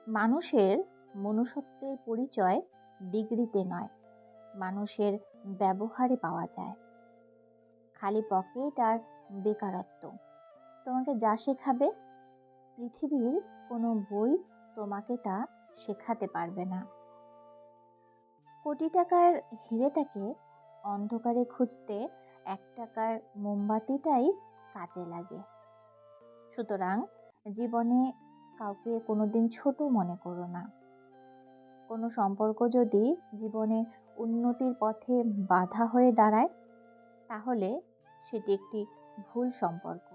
মানুষের মনুষ্যত্বের পরিচয় ডিগ্রিতে নয়, মানুষের ব্যবহারে পাওয়া যায়। খালি পকেট আর বেকারত্ব তোমাকে যা শেখাবে, পৃথিবীর কোনো বই তোমাকে তা শেখাতে পারবে না। কোটি টাকার হিরেটাকে অন্ধকারে খুঁজতে 1 টাকার মোমবাতিটাই কাজে লাগে। সুতরাং জীবনে কাউকে কোনোদিন ছোট মনে করো না। কোনো সম্পর্ক যদি জীবনে উন্নতির পথে বাধা হয়ে দাঁড়ায়, তাহলে সেটি একটি ভুল সম্পর্ক।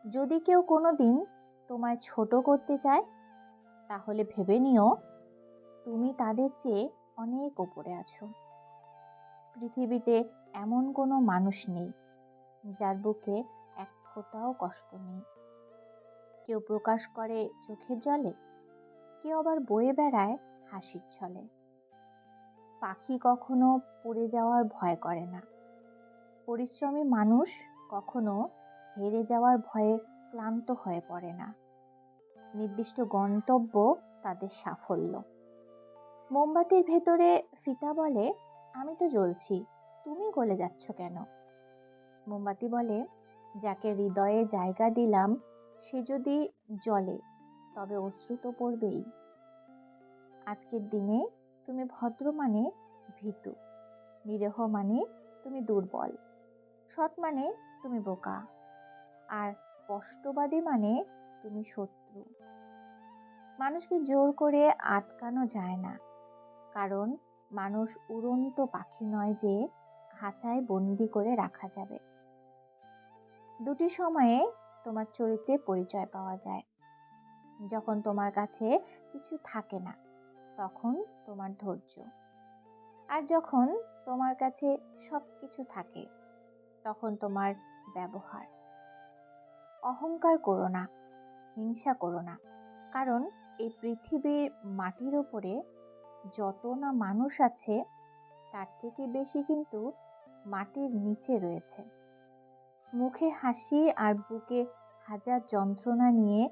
যদি কেউ কোনোদিন তোমায় ছোট করতে চায়, তাহলে ভেবে নিও তুমি তাদের চেয়ে অনেক ওপরে আছো। পৃথিবীতে এমন কোনো মানুষ নেই যার বুকে এক ফোঁটাও কষ্ট নেই। কেউ প্রকাশ করে চোখের জলে, কেউ আবার বয়ে বেড়ায় হাসির ছলে। পাখি কখনো পড়ে যাওয়ার ভয় করে না, পরিশ্রমী মানুষ কখনো হেরে যাওয়ার ভয়ে ক্লান্ত হয়ে পড়ে না। নির্দিষ্ট গন্তব্য তাদের সাফল্য। মোমবাতির ভেতরে ফিতা বলে, আমি তো জ্বলছি, তুমি গলে যাচ্ছ কেন? মোমবাতি বলে, যাকে হৃদয়ে জায়গা দিলাম সে যদি জ্বলে তবে অশ্রু তো পড়বেই। আজকের দিনে তুমি ভদ্র মানে ভীতু, নিরীহ মানে তুমি দুর্বল, সৎ মানে তুমি বোকা, আর স্পষ্টবাদী মানে তুমি শত্রু। মানুষকে জোর করে আটকানো যায় না, কারণ মানুষ উড়ন্ত পাখি নয় যে খাঁচায় বন্দি করে রাখা যাবে। দুটি সময়ে তোমার চরিত্রে পরিচয় পাওয়া যায়। যখন তোমার কাছে কিছু থাকে না, তখন তোমার ধৈর্য, আর যখন তোমার কাছে সব কিছু থাকে, তখন তোমার ব্যবহার। অহংকার করো না, হিংসা করো না, কারণ এই পৃথিবীর মাটির ওপরে যত না মানুষ আছে, তার থেকে বেশি কিন্তু মাটির নিচে রয়েছে। মুখে হাসি আর বুকে হাজার যন্ত্রণা নিয়ে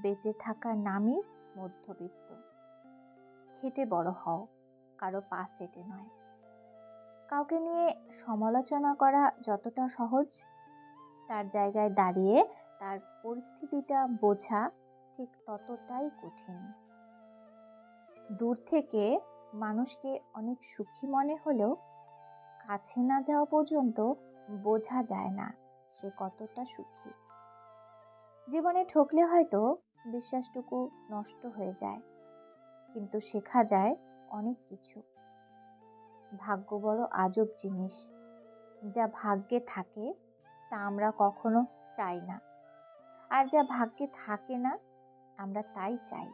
বেঁচে থাকার নামই মধ্যবিত্ত। খেটে বড় হও, কারো পা চেটে নয়। কাউকে নিয়ে সমালোচনা করা যতটা সহজ, তার জায়গায় দাঁড়িয়ে তার পরিস্থিতিটা বোঝা ঠিক ততটাই কঠিন। দূর থেকে মানুষকে অনেক সুখী মনে হলেও কাছে না যাওয়া পর্যন্ত বোঝা যায় না সে কতটা সুখী। জীবনে ঠকলে হয়তো বিশ্বাসটুকু নষ্ট হয়ে যায়, কিন্তু শেখা যায় অনেক কিছু। ভাগ্য বড় আজব জিনিস, যা ভাগ্যে থাকে তা আমরা কখনো চাই না, আর যা ভাগ্যে থাকে না আমরা তাই চাই।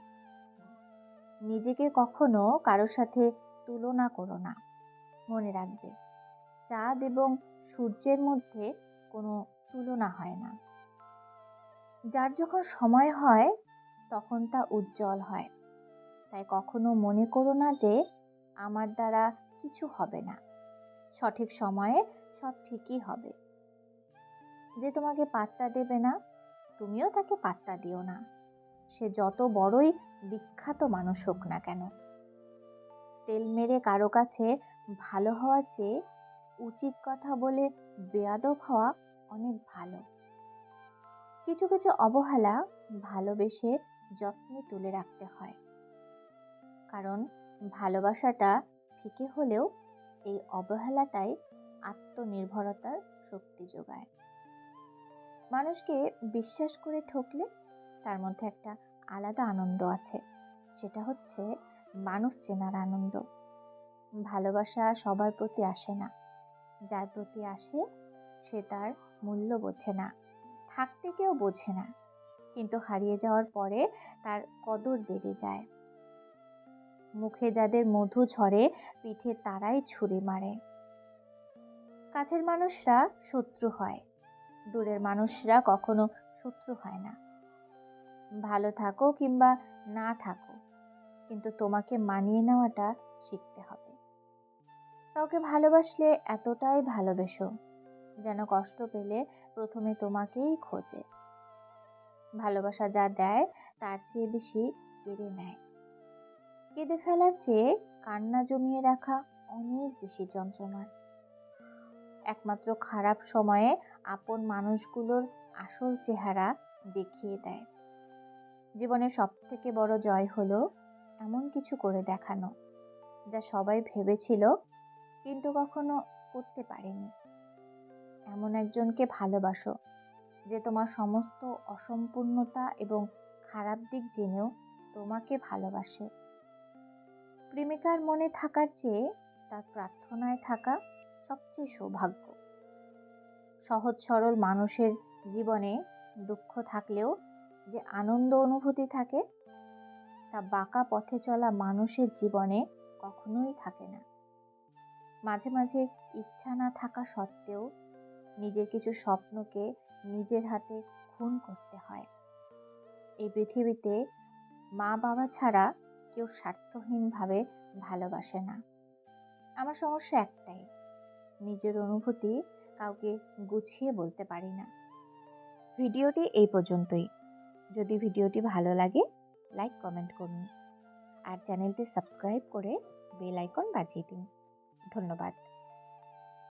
নিজেকে কখনো কারোর সাথে তুলনা করো না। মনে রাখবে, চাঁদ এবং সূর্যের মধ্যে কোনো তুলনা হয় না। যার যখন সময় হয় তখন তা উজ্জ্বল হয়। তাই কখনো মনে করো না যে আমার দ্বারা কিছু হবে না। সঠিক সময়ে সব ঠিকই হবে। যে তোমাকে পাত্তা দেবে না, তুমিও তাকে পাত্তা দিও না, সে যত বড়ই বিখ্যাত মানুষ হোক না কেন। তেল মেরে কারো কাছে ভালো হওয়ার চেয়ে উচিত কথা বলে বেয়াদব হওয়া অনেক ভালো। কিছু কিছু অবহেলা ভালোবেসে যত্নে তুলে রাখতে হয়, কারণ ভালোবাসাটা ফিকে হলেও এই অবহেলাটাই আত্মনির্ভরতার শক্তি যোগায়। মানুষকে বিশ্বাস করে ঠকলে তার মধ্যে একটা আলাদা আনন্দ আছে, সেটা হচ্ছে মানুষ চেনার আনন্দ। ভালোবাসা সবার প্রতি আসে না, যার প্রতি আসে সে তার মূল্য বোঝে না, থাকতে কেউ বোঝে না, কিন্তু হারিয়ে যাওয়ার পরে তার কদর বেড়ে যায়। মুখে যাদের মধু ঝরে, পিঠে তারাই ছুরি মারে। কাছের মানুষরা শত্রু হয়, দূরের মানুষরা কখনো শত্রু হয় না। ভালো থাকো কিংবা না থাকো, কিন্তু তোমাকে মানিয়ে নেওয়াটা শিখতে হবে। কাউকে ভালোবাসলে এতটাই ভালোবেসো যেন কষ্ট পেলে প্রথমে তোমাকেই খোঁজে। ভালোবাসা যা দেয় তার চেয়ে বেশি কেড়ে নেয়। কেঁদে ফেলার চেয়ে কান্না জমিয়ে রাখা অনেক বেশি যন্ত্রণার। একমাত্র খারাপ সময়ে আপন মানুষগুলোর আসল চেহারা দেখিয়ে দেয়। জীবনের সবথেকে বড় জয় হলো এমন কিছু করে দেখানো যা সবাই ভেবেছিল কিন্তু কখনো করতে পারেনি। এমন একজনকে ভালোবাসো যে তোমার সমস্ত অসম্পূর্ণতা এবং খারাপ দিক জেনেও তোমাকে ভালোবাসে। প্রেমিকার মনে থাকার চেয়ে তার প্রার্থনায় থাকা সবচেয়ে সৌভাগ্য। সহজ সরল মানুষের জীবনে দুঃখ থাকলেও যে আনন্দ অনুভূতি থাকে তা বাঁকা পথে চলা মানুষের জীবনে কখনোই থাকে না। মাঝে মাঝে ইচ্ছা না থাকা সত্ত্বেও নিজের কিছু স্বপ্নকে নিজের হাতে খুন করতে হয়। এই পৃথিবীতে মা বাবা ছাড়া কেউ স্বার্থহীনভাবে ভালোবাসে না। আমার সমস্যা একটাই, নিজের অনুভূতি কাউকে গুছিয়ে বলতে পারি না। ভিডিওটি এই পর্যন্তই। যদি ভিডিওটি ভালো লাগে লাইক কমেন্ট করুন আর চ্যানেলটি সাবস্ক্রাইব করে বেল আইকন বাজিয়ে দিন। ধন্যবাদ।